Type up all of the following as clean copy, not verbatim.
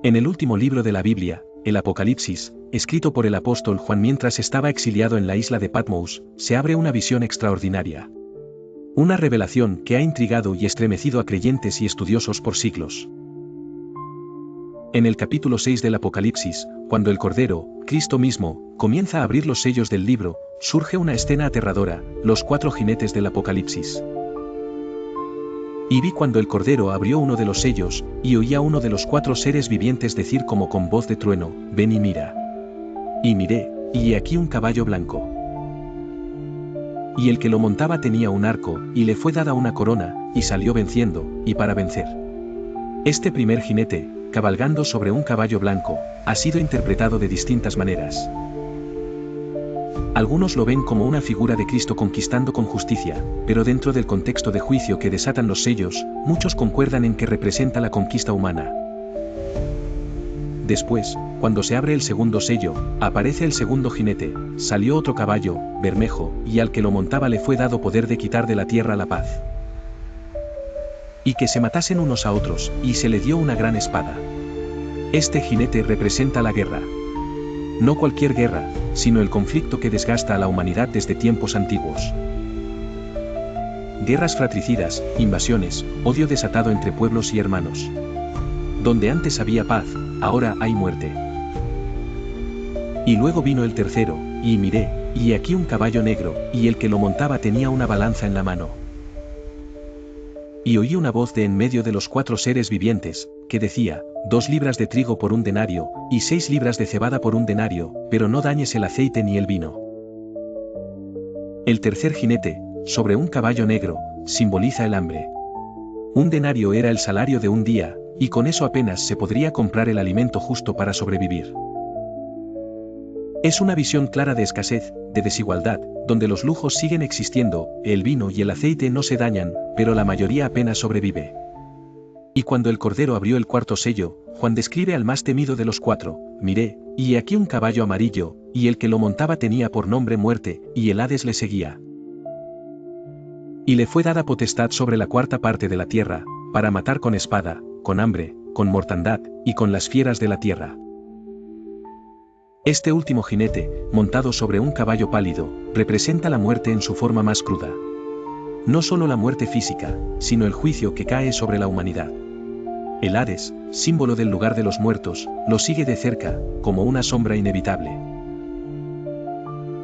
En el último libro de la Biblia, el Apocalipsis, escrito por el apóstol Juan mientras estaba exiliado en la isla de Patmos, se abre una visión extraordinaria. Una revelación que ha intrigado y estremecido a creyentes y estudiosos por siglos. En el capítulo 6 del Apocalipsis, cuando el Cordero, Cristo mismo, comienza a abrir los sellos del libro, surge una escena aterradora, los 4 jinetes del Apocalipsis. Y vi cuando el Cordero abrió uno de los sellos, y oí a uno de los 4 seres vivientes decir como con voz de trueno, ven y mira. Y miré, y he aquí un caballo blanco. Y el que lo montaba tenía un arco, y le fue dada una corona, y salió venciendo, y para vencer. Este primer jinete, cabalgando sobre un caballo blanco, ha sido interpretado de distintas maneras. Algunos lo ven como una figura de Cristo conquistando con justicia, pero dentro del contexto de juicio que desatan los sellos, muchos concuerdan en que representa la conquista humana. Después, cuando se abre el segundo sello, aparece el segundo jinete, salió otro caballo, bermejo, y al que lo montaba le fue dado poder de quitar de la tierra la paz. Y que se matasen unos a otros, y se le dio una gran espada. Este jinete representa la guerra. No cualquier guerra, sino el conflicto que desgasta a la humanidad desde tiempos antiguos. Guerras fratricidas, invasiones, odio desatado entre pueblos y hermanos. Donde antes había paz, ahora hay muerte. Y luego vino el tercero, y miré, y aquí un caballo negro, y el que lo montaba tenía una balanza en la mano. Y oí una voz de en medio de los 4 seres vivientes, que decía, 2 libras de trigo por un denario, y 6 libras de cebada por un denario, pero no dañes el aceite ni el vino. El tercer jinete, sobre un caballo negro, simboliza el hambre. Un denario era el salario de un día, y con eso apenas se podría comprar el alimento justo para sobrevivir. Es una visión clara de escasez, de desigualdad, donde los lujos siguen existiendo, el vino y el aceite no se dañan, pero la mayoría apenas sobrevive. Y cuando el Cordero abrió el cuarto sello, Juan describe al más temido de los 4, miré, y aquí un caballo amarillo, y el que lo montaba tenía por nombre Muerte, y el Hades le seguía. Y le fue dada potestad sobre la 4ª parte de la tierra, para matar con espada, con hambre, con mortandad, y con las fieras de la tierra. Este último jinete, montado sobre un caballo pálido, representa la muerte en su forma más cruda. No solo la muerte física, sino el juicio que cae sobre la humanidad. El Hades, símbolo del lugar de los muertos, lo sigue de cerca, como una sombra inevitable.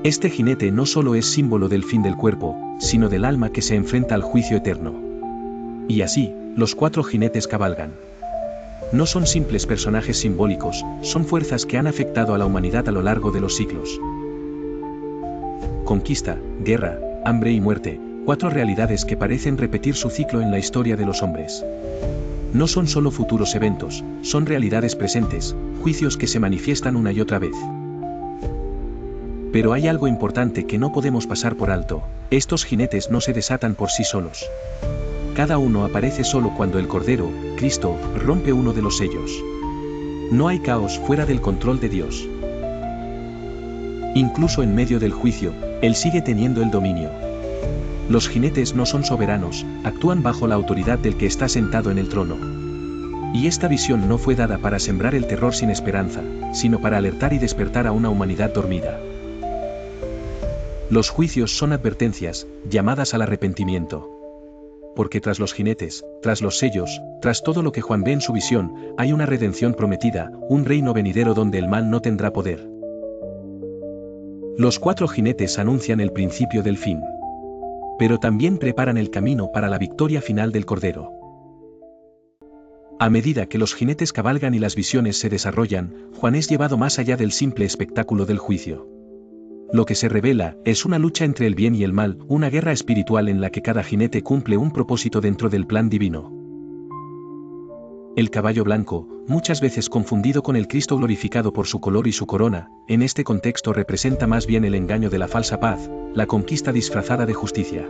Este jinete no solo es símbolo del fin del cuerpo, sino del alma que se enfrenta al juicio eterno. Y así, los 4 jinetes cabalgan. No son simples personajes simbólicos, son fuerzas que han afectado a la humanidad a lo largo de los siglos. Conquista, guerra, hambre y muerte, 4 realidades que parecen repetir su ciclo en la historia de los hombres. No son solo futuros eventos, son realidades presentes, juicios que se manifiestan una y otra vez. Pero hay algo importante que no podemos pasar por alto, estos jinetes no se desatan por sí solos. Cada uno aparece solo cuando el Cordero, Cristo, rompe uno de los sellos. No hay caos fuera del control de Dios. Incluso en medio del juicio, Él sigue teniendo el dominio. Los jinetes no son soberanos, actúan bajo la autoridad del que está sentado en el trono. Y esta visión no fue dada para sembrar el terror sin esperanza, sino para alertar y despertar a una humanidad dormida. Los juicios son advertencias, llamadas al arrepentimiento. Porque tras los jinetes, tras los sellos, tras todo lo que Juan ve en su visión, hay una redención prometida, un reino venidero donde el mal no tendrá poder. Los 4 jinetes anuncian el principio del fin. Pero también preparan el camino para la victoria final del Cordero. A medida que los jinetes cabalgan y las visiones se desarrollan, Juan es llevado más allá del simple espectáculo del juicio. Lo que se revela es una lucha entre el bien y el mal, una guerra espiritual en la que cada jinete cumple un propósito dentro del plan divino. El caballo blanco, muchas veces confundido con el Cristo glorificado por su color y su corona, en este contexto representa más bien el engaño de la falsa paz, la conquista disfrazada de justicia.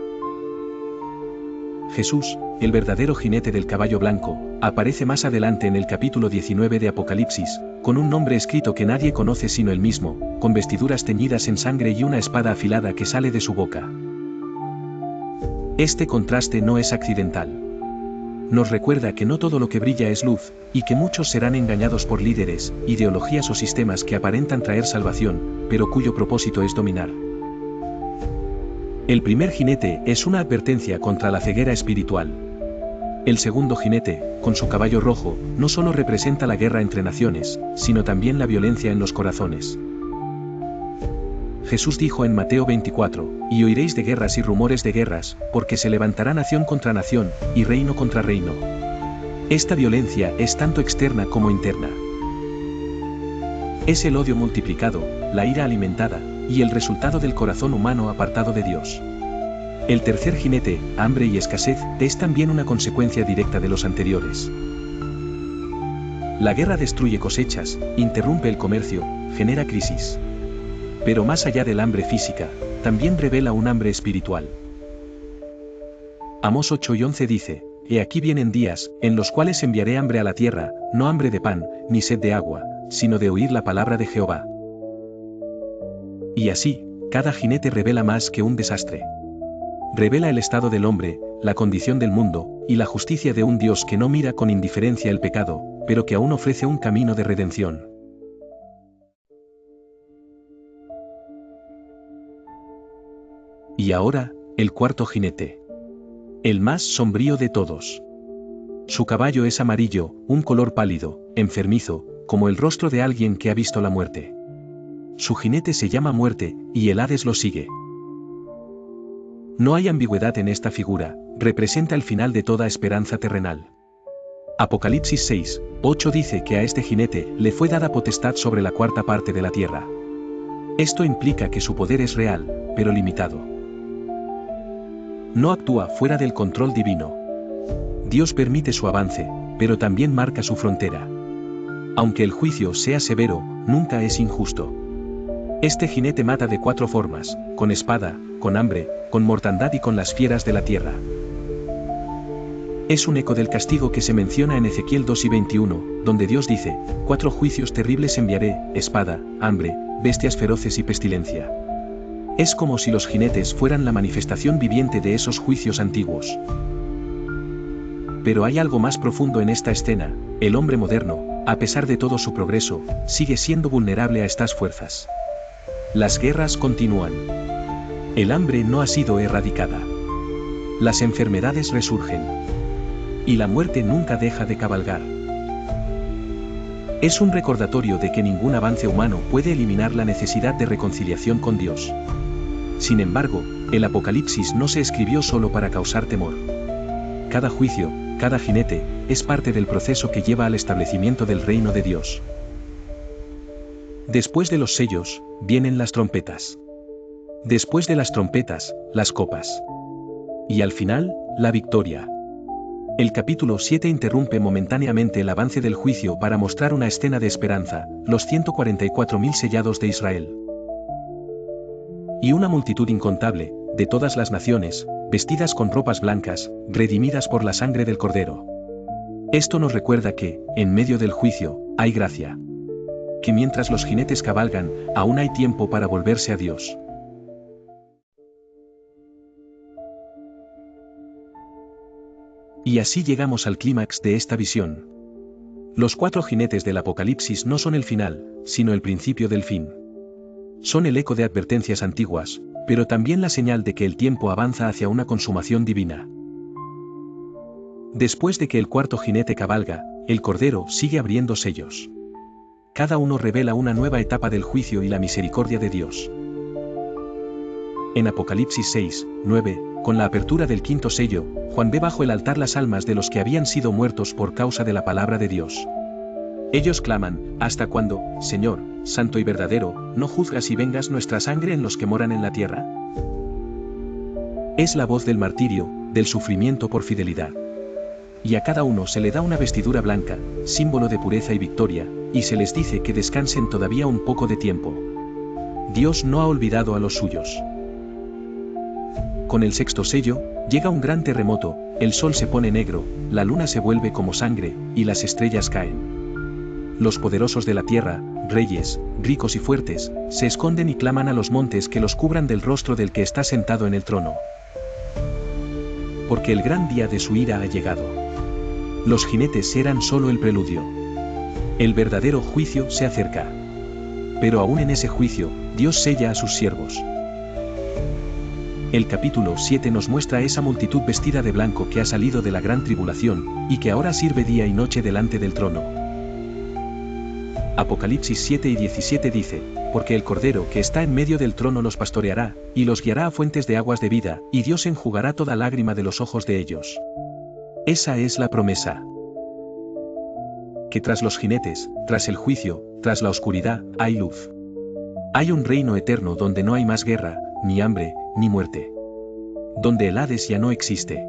Jesús, el verdadero jinete del caballo blanco, aparece más adelante en el capítulo 19 de Apocalipsis, con un nombre escrito que nadie conoce sino él mismo, con vestiduras teñidas en sangre y una espada afilada que sale de su boca. Este contraste no es accidental. nos recuerda que no todo lo que brilla es luz, y que muchos serán engañados por líderes, ideologías o sistemas que aparentan traer salvación, pero cuyo propósito es dominar. El primer jinete es una advertencia contra la ceguera espiritual. El segundo jinete, con su caballo rojo, no solo representa la guerra entre naciones, sino también la violencia en los corazones. Jesús dijo en Mateo 24, y oiréis de guerras y rumores de guerras, porque se levantará nación contra nación, y reino contra reino. Esta violencia es tanto externa como interna. Es el odio multiplicado, la ira alimentada, y el resultado del corazón humano apartado de Dios. El tercer jinete, hambre y escasez, es también una consecuencia directa de los anteriores. La guerra destruye cosechas, interrumpe el comercio, genera crisis. Pero más allá del hambre física, también revela un hambre espiritual. Amós 8 y 11 dice, «He aquí vienen días, en los cuales enviaré hambre a la tierra, no hambre de pan, ni sed de agua, sino de oír la palabra de Jehová». Y así, cada jinete revela más que un desastre. Revela el estado del hombre, la condición del mundo, y la justicia de un Dios que no mira con indiferencia el pecado, pero que aún ofrece un camino de redención. Y ahora, el cuarto jinete. El más sombrío de todos. Su caballo es amarillo, un color pálido, enfermizo, como el rostro de alguien que ha visto la muerte. Su jinete se llama Muerte, y el Hades lo sigue. No hay ambigüedad en esta figura, representa el final de toda esperanza terrenal. Apocalipsis 6, 8 dice que a este jinete le fue dada potestad sobre la cuarta parte de la tierra. Esto implica que su poder es real, pero limitado. No actúa fuera del control divino. Dios permite su avance, pero también marca su frontera. Aunque el juicio sea severo, nunca es injusto. Este jinete mata de 4 formas, con espada, con hambre, con mortandad y con las fieras de la tierra. Es un eco del castigo que se menciona en Ezequiel 2 y 21, donde Dios dice, 4 juicios terribles enviaré, espada, hambre, bestias feroces y pestilencia. Es como si los jinetes fueran la manifestación viviente de esos juicios antiguos. Pero hay algo más profundo en esta escena, el hombre moderno, a pesar de todo su progreso, sigue siendo vulnerable a estas fuerzas. Las guerras continúan. El hambre no ha sido erradicada. Las enfermedades resurgen. Y la muerte nunca deja de cabalgar. Es un recordatorio de que ningún avance humano puede eliminar la necesidad de reconciliación con Dios. Sin embargo, el Apocalipsis no se escribió solo para causar temor. Cada juicio, cada jinete, es parte del proceso que lleva al establecimiento del reino de Dios. Después de los sellos, vienen las trompetas. Después de las trompetas, las copas. Y al final, la victoria. El capítulo 7 interrumpe momentáneamente el avance del juicio para mostrar una escena de esperanza, los 144.000 sellados de Israel. Y una multitud incontable, de todas las naciones, vestidas con ropas blancas, redimidas por la sangre del Cordero. Esto nos recuerda que, en medio del juicio, hay gracia. Que mientras los jinetes cabalgan, aún hay tiempo para volverse a Dios. Y así llegamos al clímax de esta visión. Los 4 jinetes del Apocalipsis no son el final, sino el principio del fin. Son el eco de advertencias antiguas, pero también la señal de que el tiempo avanza hacia una consumación divina. Después de que el cuarto jinete cabalga, el Cordero sigue abriendo sellos. Cada uno revela una nueva etapa del juicio y la misericordia de Dios. En Apocalipsis 6, 9, con la apertura del quinto sello, Juan ve bajo el altar las almas de los que habían sido muertos por causa de la palabra de Dios. Ellos claman, ¿hasta cuándo, Señor, santo y verdadero, no juzgas y vengas nuestra sangre en los que moran en la tierra? Es la voz del martirio, del sufrimiento por fidelidad. Y a cada uno se le da una vestidura blanca, símbolo de pureza y victoria, y se les dice que descansen todavía un poco de tiempo. Dios no ha olvidado a los suyos. Con el sexto sello, llega un gran terremoto, el sol se pone negro, la luna se vuelve como sangre, y las estrellas caen. Los poderosos de la tierra, reyes, ricos y fuertes, se esconden y claman a los montes que los cubran del rostro del que está sentado en el trono. Porque el gran día de su ira ha llegado. Los jinetes eran solo el preludio. El verdadero juicio se acerca. Pero aún en ese juicio, Dios sella a sus siervos. El capítulo 7 nos muestra esa multitud vestida de blanco que ha salido de la gran tribulación, y que ahora sirve día y noche delante del trono. Apocalipsis 7 y 17 dice, porque el Cordero que está en medio del trono los pastoreará, y los guiará a fuentes de aguas de vida, y Dios enjugará toda lágrima de los ojos de ellos. Esa es la promesa. Que tras los jinetes, tras el juicio, tras la oscuridad, hay luz. Hay un reino eterno donde no hay más guerra, ni hambre, ni muerte. Donde el Hades ya no existe.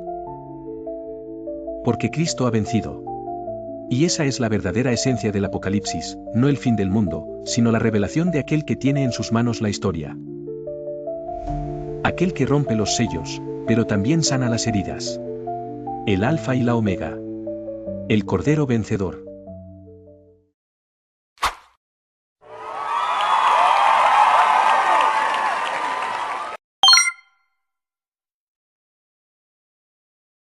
Porque Cristo ha vencido. Y esa es la verdadera esencia del Apocalipsis, no el fin del mundo, sino la revelación de aquel que tiene en sus manos la historia. Aquel que rompe los sellos, pero también sana las heridas. El Alfa y la Omega. El Cordero vencedor.